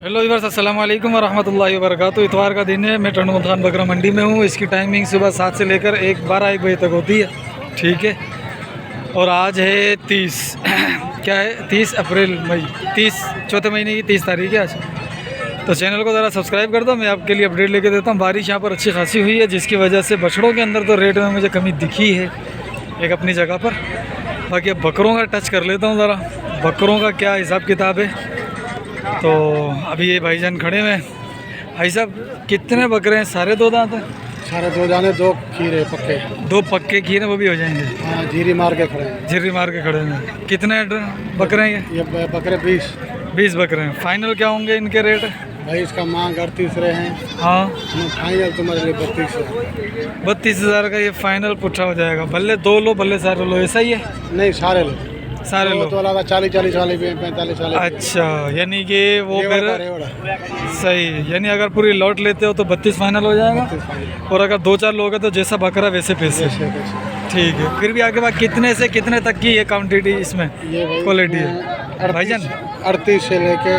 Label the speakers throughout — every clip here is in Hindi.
Speaker 1: हेलो व्यूअर्स, अस्सलाम वालेकुम वरहमतुल्लाहि वबरकातुहू। इतवार का दिन है। मैं टंडू खान बकरा मंडी में हूँ। इसकी टाइमिंग सुबह 7 से लेकर 1 बजे तक होती है, ठीक है। और आज है 30 क्या है 30 अप्रैल मई 30 चौथे महीने की 30 तारीख है आज। तो चैनल को ज़रा सब्सक्राइब कर दो, मैं आपके लिए अपडेट लेके देता हूँ। बारिश यहाँ पर अच्छी खासी हुई है, जिसकी वजह से बछड़ों के अंदर तो रेट में मुझे कमी दिखी है एक अपनी जगह पर। बाकी अब बकरों का टच कर लेता हूँ ज़रा, बकरों का क्या हिसाब किताब है। तो अभी ये भाईजान खड़े हुए हैं। भाई साहब, कितने बकरे हैं? सारे दो दांत हैं?
Speaker 2: सारे दो जाने, दो खीरे पक्के,
Speaker 1: दो पक्के खीरे वो भी हो जाएंगे।
Speaker 2: हाँ, जीरी मार के खड़े हैं।
Speaker 1: झिर्री मार के खड़े हैं। कितने बकरे हैं
Speaker 2: ये बकरे 20
Speaker 1: बकरे हैं। फाइनल क्या होंगे इनके रेट?
Speaker 2: भाई इसका मांग 38 रहे हैं।
Speaker 1: हाँ,
Speaker 2: फाइनल तुम्हारे लिए 32 है।
Speaker 1: 32,000 का ये फाइनल पुट्ठा हो जाएगा। भले दो लो भले सारे लो, ऐसा ही है?
Speaker 2: नहीं, सारे लोग,
Speaker 1: सारे लो
Speaker 2: तो अलावा 40 वाले भी हैं, 45 वाले भी हैं।
Speaker 1: अच्छा, यानी कि वो
Speaker 2: रेवड़
Speaker 1: फिर
Speaker 2: का रेवड़।
Speaker 1: सही, यानी अगर पूरी लौट लेते हो तो 32 फाइनल हो जाएगा।
Speaker 2: 32 फाइनल।
Speaker 1: और अगर 2-4 लोग हैं तो जैसा बकरा वैसे पैसे। ठीक है। फिर भी आगे बाद कितने से कितने तक की ये क्वान्टिटी इसमें
Speaker 2: ये भाई
Speaker 1: क्वालिटी है भाईजान?
Speaker 2: 38 से लेके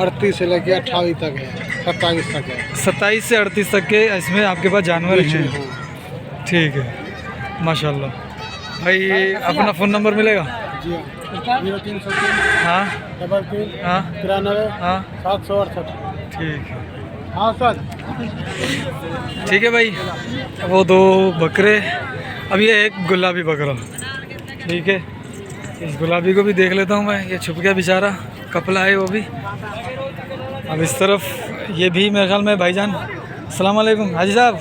Speaker 2: 28 तक है, 27 तक है।
Speaker 1: 27 से 38 तक के इसमें आपके पास जानवर हैं।
Speaker 2: हाँ।
Speaker 1: ठीक है, माशाल्लाह। भाई अपना फ़ोन नंबर मिलेगा?
Speaker 2: जी हाँ, 0303
Speaker 1: हाँ
Speaker 2: 33
Speaker 1: हाँ
Speaker 2: 93
Speaker 1: हाँ
Speaker 2: 768।
Speaker 1: ठीक है।
Speaker 2: हाँ सर,
Speaker 1: ठीक है भाई, वो दो बकरे। अब ये एक गुलाबी बकरा, ठीक है। इस गुलाबी को भी देख लेता हूँ मैं। ये छुप गया बेचारा, कपला है वो भी। अब इस तरफ ये भी मेरे ख्याल में भाईजान। अस्सलाम वालेकुम हाजी साहब,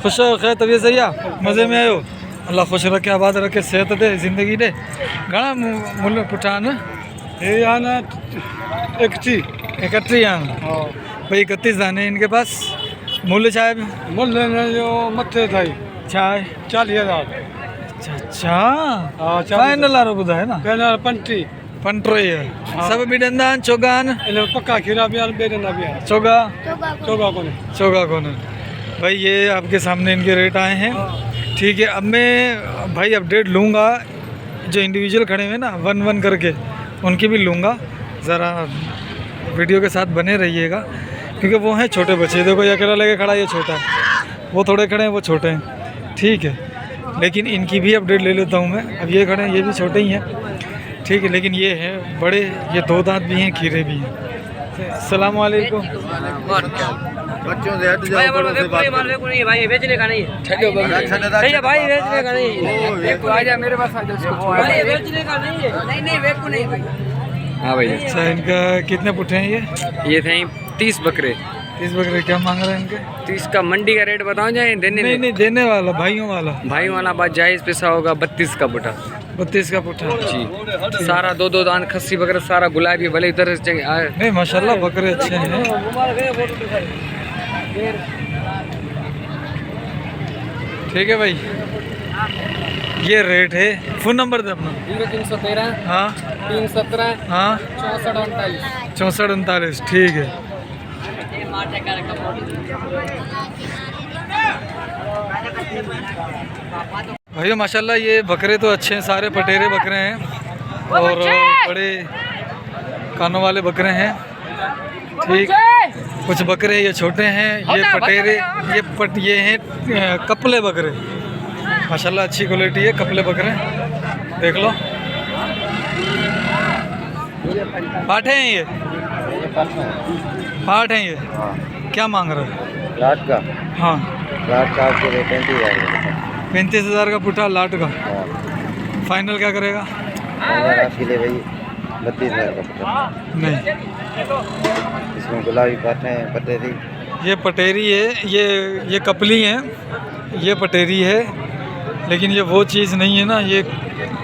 Speaker 1: खुश हो? खैर, तबीयत सही है? मज़े में आयो? अल्लाह खुश रखे, आबाद रखे, सेहत दे, ज़िंदगी दे। घना मुल पुठान
Speaker 2: ये यहाँ ना
Speaker 1: 31 यहाँ भाई 31 दाने इनके पास। मूल्य चाय
Speaker 2: मूल्य जो मथे था
Speaker 1: चाय
Speaker 2: 40,000।
Speaker 1: अच्छा
Speaker 2: हाँ,
Speaker 1: फाइनल आरो बुधा है ना?
Speaker 2: पहला 25
Speaker 1: पंट्रो है सब बिडंदान चोगान
Speaker 2: पक्का खीरा भी बेचना भी है।
Speaker 1: चोगा
Speaker 2: चौगा को नहीं।
Speaker 1: भाई ये आपके सामने इनके रेट आए हैं, ठीक है। अब मैं भाई अपडेट लूँगा, जो इंडिविजुअल खड़े हुए ना 1-1 करके, उनकी भी लूँगा। ज़रा वीडियो के साथ बने रहिएगा, क्योंकि वो हैं छोटे बच्चे। देखो ये अकेला लेके खड़ा, ये छोटा है। वो थोड़े खड़े हैं, वो छोटे हैं, ठीक है। लेकिन इनकी भी अपडेट ले लेता हूँ मैं। अब ये खड़े हैं, ये भी छोटे ही हैं, ठीक है। लेकिन ये हैं बड़े, ये दो दांत भी हैं, खीरे भी हैं। अस्सलाम वालेकुम।
Speaker 2: बच्चों से हट जाओ, बड़ों से बात करो।
Speaker 3: भाई बेचने का नहीं है, भाई बेचने का नहीं है। आजा मेरे पास, भाई बेचने का नहीं है। नहीं वेकू नहीं भाई। हाँ भाई।
Speaker 1: अच्छा, इनका कितने पुट्ठे हैं
Speaker 3: ये थे 30 बकरे।
Speaker 1: 30 बकरे क्या मांग रहे हैं इनके?
Speaker 3: 30 का मंडी का रेट बताओ जाए? देने
Speaker 1: नहीं, देने वाला भाइयों वाला
Speaker 3: बात जायज़ पैसा होगा। 32 का पुट्ठा।
Speaker 1: 32 का पुट्ठा
Speaker 3: जी। सारा दो दान खस्सी बकरा, सारा गुलाबी भले इधर से
Speaker 1: नहीं, माशाल्लाह बकरे अच्छे हैं। ठीक है भाई, ये रेट है। फ़ोन नंबर दे अपना।
Speaker 3: 0313
Speaker 1: हाँ
Speaker 3: 317
Speaker 1: हाँ 6439। ठीक है। भैया माशाल्लाह ये बकरे तो अच्छे हैं, सारे पटेरे बकरे हैं और बड़े कानों वाले बकरे हैं, ठीक। कुछ बकरे ये छोटे हैं, ये पटेरे, ये हैं कपले बकरे। माशाल्लाह अच्छी क्वालिटी है, कपले बकरे देख लो। पाठ हैं ये? पाठ हैं ये? क्या मांग रहे हो?
Speaker 2: लाट का,
Speaker 1: हाँ,
Speaker 2: लाट का आपके 35,000
Speaker 1: 35,000 का पुट्ठा लाट का। फाइनल क्या करेगा?
Speaker 2: आपके लिए भाई 32,000 का पटा।
Speaker 1: नहीं,
Speaker 2: इसमें गुलाबी पाते हैं, पटेरी।
Speaker 1: ये पटेरी है, ये कपली है, ये पटेरी है। लेकिन ये वो चीज़ नहीं है ना, ये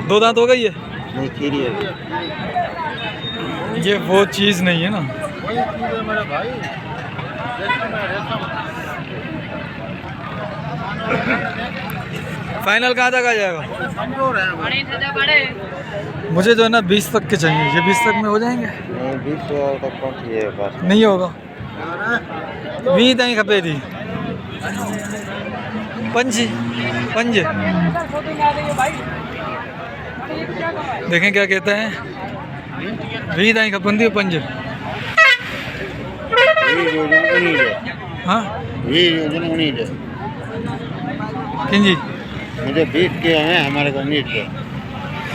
Speaker 1: दो दांत हो गई है,
Speaker 2: नहीं खीरी है।
Speaker 1: ये वो चीज़ नहीं है ना। फाइनल कहाँ तक आ जाएगा? मुझे जो है ना 20 तक के चाहिए। ये 20 तक में हो जाएंगे?
Speaker 2: नहीं, 20 तक पहुँची है बस।
Speaker 1: नहीं होगा। 20 ताईं खपे थी। पंज देखें क्या कहते हैं। 20 ताईं खपंदी 5। हाँ
Speaker 2: ये योजना नहीं है
Speaker 1: किन जी
Speaker 2: मुझे 20 के हैं हमारे को नहीं है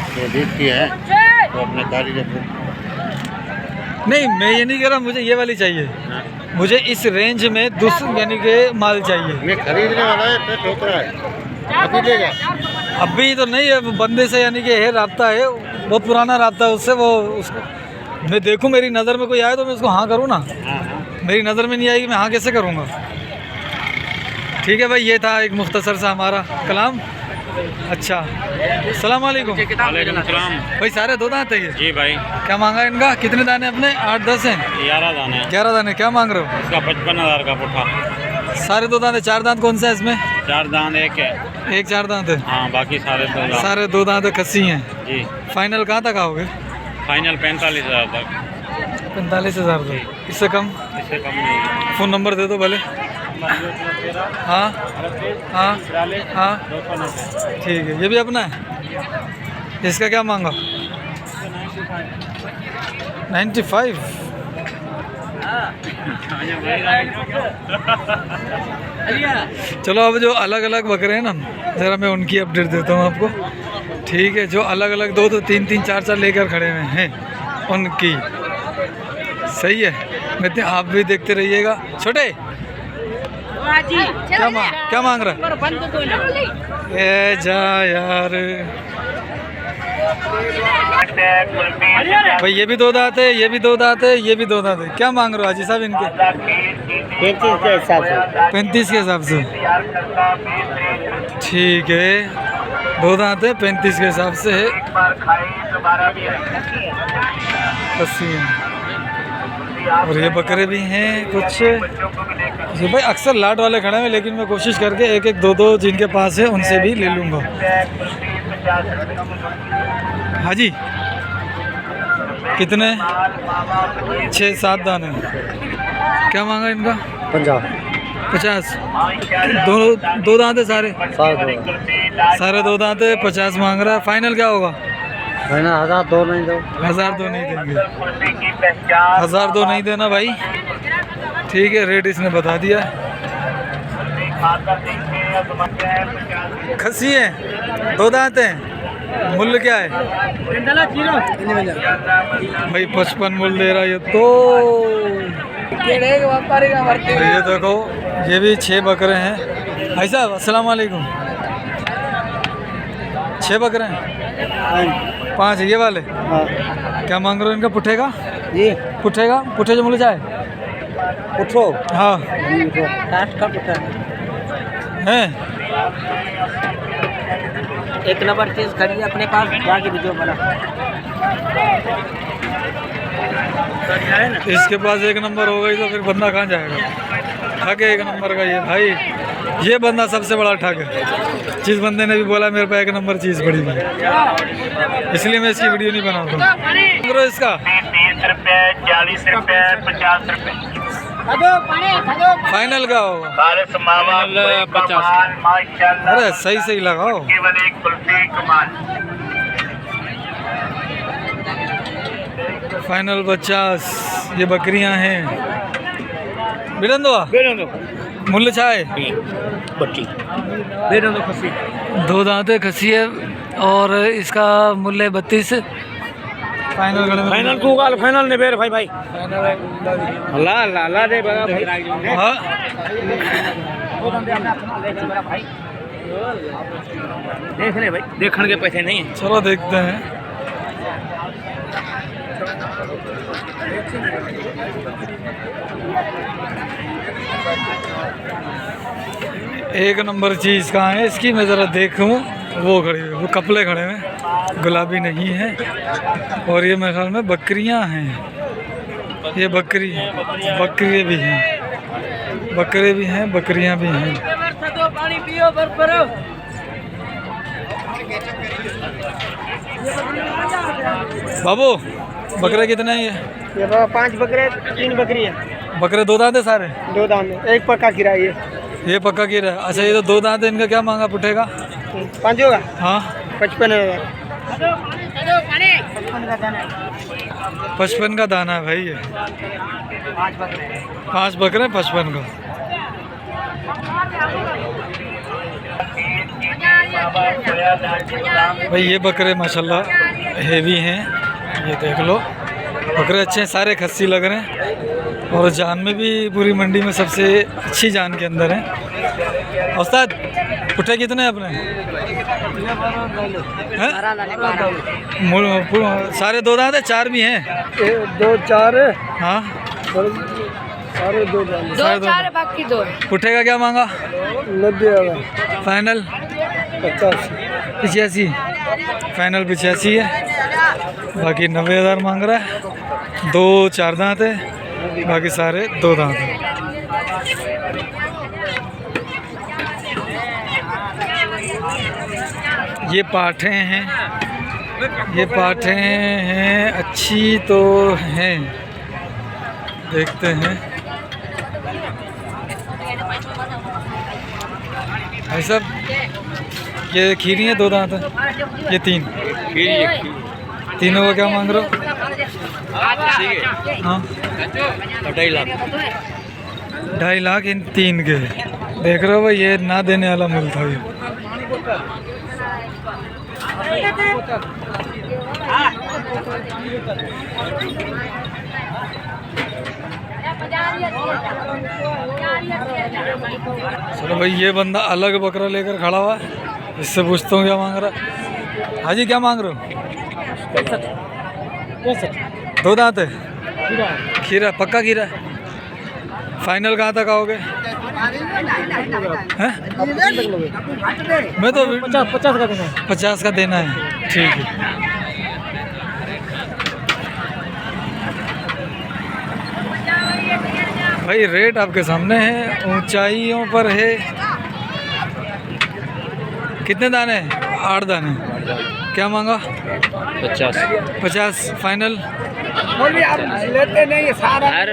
Speaker 2: तो 20 के हैं तो अपने कारीगर
Speaker 1: नहीं, मैं ये नहीं कह रहा, मुझे ये वाली चाहिए। मुझे इस रेंज में यानी कि माल चाहिए।
Speaker 2: ये खरीदने वाला है तो ठोक रहा है अभी लेगा
Speaker 1: अभी तो नहीं है, बंदे से यानी कि है राब्ता है, बहुत पुराना राब्ता है उससे। वो उसको मैं देखूं, मेरी नज़र में कोई आए तो मैं उसको हाँ करूँ ना। मेरी नज़र में नहीं आएगी, मैं हाँ कैसे करूँगा। ठीक है भाई, ये था एक मुख्तसर सा हमारा कलाम। अच्छा, अस्सलाम वालेकुम।
Speaker 4: वालेकुम सलाम।
Speaker 1: भाई सारे दो दांत है ये?
Speaker 4: जी भाई।
Speaker 1: क्या मांगा है इनका? कितने दाने अपने? 8-10 हैं?
Speaker 4: 11 दाने हैं।
Speaker 1: 11 दाने। क्या मांग रहे हो?
Speaker 4: इसका 55,000 का पुट्ठा।
Speaker 1: सारे दो दांत है? 4 दांत कौन सा है इसमें?
Speaker 4: 4 दांत एक है।
Speaker 1: एक 4 दांत है?
Speaker 4: हाँ, बाकी सारे 2 दांत।
Speaker 1: सारे 2 दांत खस्सी हैं।
Speaker 4: जी।
Speaker 1: फाइनल कहाँ तक आओगे?
Speaker 4: फाइनल 45,000 तक।
Speaker 1: 45,000 तक? इससे कम?
Speaker 4: इससे कम नहीं।
Speaker 1: फ़ोन नंबर दे दो भले। हाँ हाँ हाँ ठीक है। ये भी अपना है? इसका क्या मांगा? 95। चलो, अब जो अलग अलग बकरे हैं ना, ज़रा मैं उनकी अपडेट देता हूँ आपको। ठीक है, जो अलग अलग 2-2 3-3 4-4 लेकर खड़े हुए हैं उनकी। सही है, मैं आप भी देखते रहिएगा। छोटे क्या मांग रहा है? ए जा यार भाई, ये भी 2 दांत है, ये भी 2 दांत है, ये भी 2 दांत है। क्या मांग रहे हो हाजी साहब इनके?
Speaker 2: 35 के हिसाब से।
Speaker 1: 35 के हिसाब से? ठीक है, 2 दांत है, 35 के हिसाब से है। 80 है। और ये बकरे भी हैं कुछ। जी भाई, अक्सर लाट वाले खड़े हैं, लेकिन मैं कोशिश करके एक 2 जिनके पास है उनसे भी ले लूँगा। हाजी कितने? 6-7 दाने। क्या मांगा इनका? 50। 2 दांत है सारे? सारे 2 दांत है, 50 मांग रहा है। फाइनल क्या होगा?
Speaker 2: 1,002 नहीं दो।
Speaker 1: 1,002 नहीं देंगे? 1,002 नहीं देना भाई। ठीक है, रेट इसने बता दिया। खस्सी है, 2 दांत हैं। मूल्य क्या है भाई? 55 मूल्य दे रहा है ये तो। ये देखो, ये भी 6 बकरे हैं भाई साहब। अस्सलाम वालेकुम। 6 बकरे हैं? 5 ये वाले? क्या मांग रहे हो इनका? पुट्ठे का?
Speaker 2: जी
Speaker 1: पुट्ठे का? पुट्ठे जो मूल्य जाए?
Speaker 2: उठो।
Speaker 1: हाँ हैं।
Speaker 3: एक नंबर चीज खड़ी है अपने पास, बाकी भी जो बना।
Speaker 1: इसके पास 1 नंबर हो गई तो फिर बंदा कहाँ जाएगा? ठग है 1 नंबर का ये भाई। ये बंदा सबसे बड़ा ठग है। जिस बंदे ने भी बोला मेरे पास 1 नंबर चीज़ पड़ी है, इसलिए मैं इसकी वीडियो नहीं बनाता हूँ। इसका
Speaker 4: 30 रुपये, 40 रुपये, 50 रुपये।
Speaker 1: फाइनल का होगा?
Speaker 4: 50।
Speaker 1: अरे सही लगाओ।
Speaker 4: केवल एक कुल्फी कमाल।
Speaker 1: फाइनल 50। ये बकरियां हैं। बिरंदवा मूल्य चाहे? 2 दांत है, खस्सी है, और इसका मूल्य 32। फाइनल
Speaker 2: को गाल फाइनल ने बेर भाई अल्लाह दे भाई।
Speaker 1: हाँ
Speaker 3: देख ले भाई, देखने के पैसे नहीं है।
Speaker 1: चलो देखते हैं। एक नंबर चीज़ कहाँ है इसकी? मैं ज़रा देखूँ। वो खड़े हुए, वो कपले खड़े हुए, गुलाबी नहीं है। और ये मेरे ख्याल में बकरियां हैं। ये बकरी भी हैं, बकरे भी हैं, बकरियां भी हैं। बाबू बकरे कितने हैं ये?
Speaker 2: 5 बकरे 3 बकरी है।
Speaker 1: बकरे 2 दांत है सारे?
Speaker 2: 2 दांत है, एक पक्का किराया है।
Speaker 1: ये पक्का गिरा है। अच्छा, ये तो 2 दांत है, इनका क्या मांगा पुट्ठेगा?
Speaker 2: 5 होगा।
Speaker 1: हाँ
Speaker 2: 55,000।
Speaker 1: 55 का दाना है भाई ये। 5 बकरे 55 का। भाई ये बकरे माशाल्लाह हेवी हैं, ये देख लो बकरे अच्छे हैं, सारे खस्सी लग रहे हैं और जान में भी पूरी मंडी में सबसे अच्छी जान के अंदर है। उस्ताद पुट्ठे कितने हैं अपने? हैं? सारे 2 दांत है, 4 भी हैं?
Speaker 3: 2 4 है।
Speaker 1: हाँ
Speaker 3: सारे 2
Speaker 1: सारे 2
Speaker 5: बाकी 2
Speaker 1: पुट्ठे का क्या मांगा?
Speaker 3: 90,000
Speaker 1: फाइनल 85 फाइनल 85 है, बाकी 90,000 मांग रहा है। 2 4 दांत है, बाकी सारे 2 दांत है। ये पाठे हैं, ये पाठे हैं, अच्छी तो हैं, देखते हैं। भाई साहब ये खीरी है, 2 दांत है, ये 3 तीनों का क्या मांग रहे हो? हाँ 2.5 लाख इन 3 के। देख रहे हो भाई, ये ना देने वाला मूल था ये। चलो भाई, ये बंदा अलग बकरा लेकर खड़ा हुआ है, इससे पूछता हूँ क्या मांग रहा है। हाजी क्या मांग रहे हो? 2 दांत है, खीरा पक्का खीरा। फाइनल कहाँ तक आओगे? हैं? मैं तो 50 का देना है। ठीक है भाई, रेट आपके सामने है, ऊंचाइयों पर है। कितने दाने? 8 दाने। क्या मांगा? 50 फाइनल।
Speaker 3: लेते नहीं सारा, हर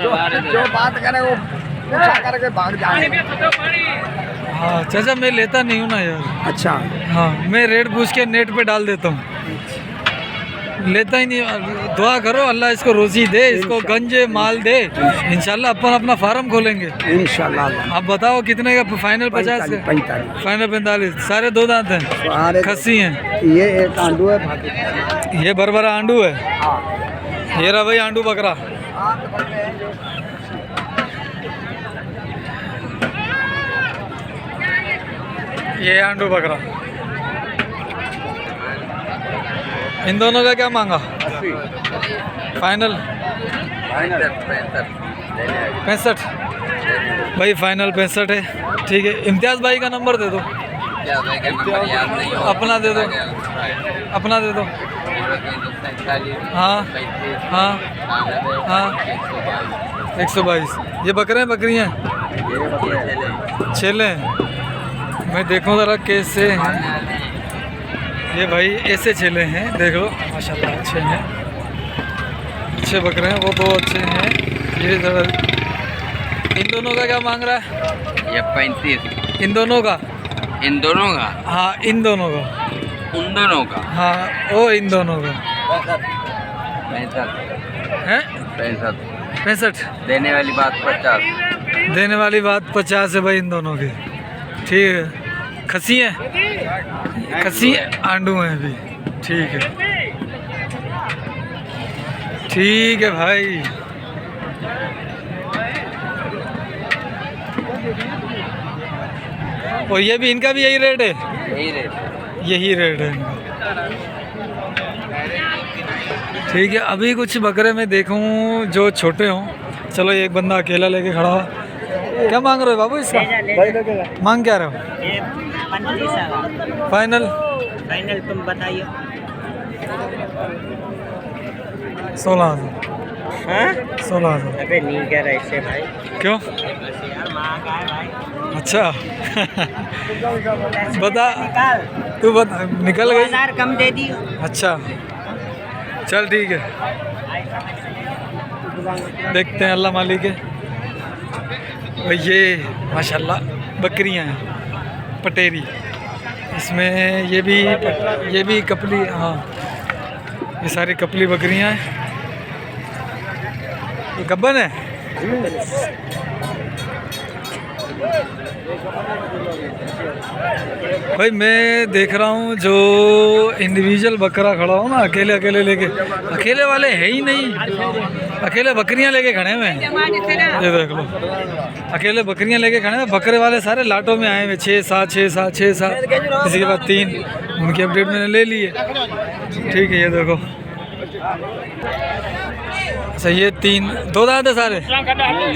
Speaker 3: बार जो बात करे वो पूछा करके भाग जाए।
Speaker 1: हाँ चाचा, मैं लेता नहीं हूँ ना यार।
Speaker 3: अच्छा
Speaker 1: हाँ, मैं रेट पूछ के नेट पे डाल देता हूँ, लेता ही नहीं। दुआ करो अल्लाह इसको रोजी दे, इसको गंज माल दे, इंशाल्लाह अपन अपना फार्म खोलेंगे
Speaker 3: इंशाल्लाह।
Speaker 1: आप बताओ कितने का? फाइनल 50 का,
Speaker 3: 45
Speaker 1: फाइनल 45। सारे 2 दांत हैं, खस्सी हैं।
Speaker 3: ये एक आंडू है,
Speaker 1: ये बरबरा आंडू है। ये रहा भाई आंडू बकरा। ये आंडू बकरा। इन दोनों का क्या मांगा? फाइनल 65 भाई, फाइनल 65 है। ठीक है, इम्तियाज़ भाई का नंबर दे दो। अपना दे दो, अपना दे दो। हाँ हाँ हाँ 122। ये बकरे हैं बकरियाँ? छेले हैं। मैं देखूँ ज़रा कैसे हैं ये भाई। ऐसे छेले हैं, देख लो माशाल्लाह, अच्छे हैं, अच्छे बकरे हैं। वो 2 अच्छे हैं। ये ज़रा इन दोनों का क्या मांग रहा है?
Speaker 6: ये 35।
Speaker 1: इन दोनों का?
Speaker 6: इन दोनों का?
Speaker 1: हाँ इन दोनों का।
Speaker 6: उन दोनों का?
Speaker 1: हाँ ओ इन दोनों का
Speaker 6: 65
Speaker 1: है।
Speaker 6: 65 देने वाली बात 50।
Speaker 1: देने वाली बात 50 है भाई इन दोनों की। ठीक है, खस्सी है, खस्सी आंडू हैं अभी। ठीक है, ठीक है भाई। और ये भी, इनका भी यही रेट है? यही रेट है इनका। ठीक है, अभी कुछ बकरे में देखूं जो छोटे हों। चलो, एक बंदा अकेला लेके खड़ा हुआ। क्या मांग रहे हो बाबू इसका? मांग क्या रहे हो? फाइनल?
Speaker 7: फाइनल तुम बताइए।
Speaker 1: 16,000। 16,000।
Speaker 7: अबे नहीं कह रहा इससे भाई।
Speaker 1: क्यों?
Speaker 7: यार महंगा है भाई।
Speaker 1: अच्छा बता,
Speaker 7: निकाल,
Speaker 1: तू बता। निकल गई?
Speaker 7: 2,000 कम दे दियो।
Speaker 1: अच्छा चल ठीक है, देखते हैं, अल्लाह मालिक है। और ये माशाल्लाह बकरियां हैं पटेरी, इसमें ये भी कपली। हाँ ये सारी कपली बकरियां हैं। ये गब्बन है। भाई मैं देख रहा हूँ जो इंडिविजुअल बकरा खड़ा हो ना, अकेले अकेले लेके, अकेले वाले है ही नहीं, अकेले बकरियां लेके खड़े हुए हैं। ये देख लो, अकेले बकरियां लेके खड़े हैं। बकरे वाले सारे लाटों में आए हुए, 6 7 6 7 6 7, इसी के बाद 3 उनकी अपडेट मैंने ले ली है। ठीक है, ये देखो। अच्छा ये 3 2 दांत है सारे,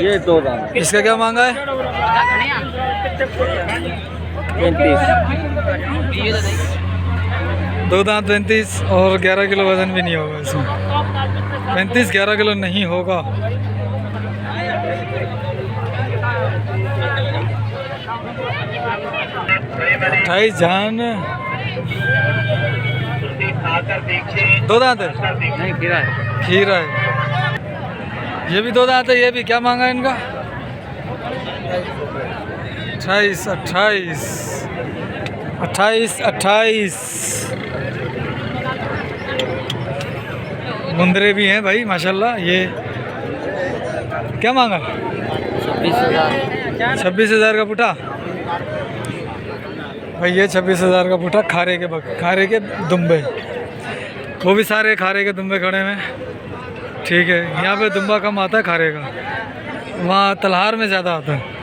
Speaker 6: ये 2 दांत
Speaker 1: इसका क्या मांगा है?
Speaker 6: 35।
Speaker 1: 2 दांत 35 और 11 किलो वजन भी नहीं होगा इसमें। 35 11 किलो नहीं होगा। अट्ठाईस जान। 2 दांत है,
Speaker 6: नहीं खीरा है।
Speaker 1: खीरा है। ये भी 2 दांत है। ये भी क्या मांगा है इनका? 28 28 28 28। मुंदरे भी हैं भाई माशाल्लाह। ये क्या मांगा? 26,000 का पुटा। भाई ये 26,000 का पुटा। खारे के दुम्बे, वो भी सारे खारे के दुम्बे खड़े हैं। ठीक है, यहाँ पे दुम्बा कम आता है खारे का, वहाँ तलहार में ज़्यादा आता है।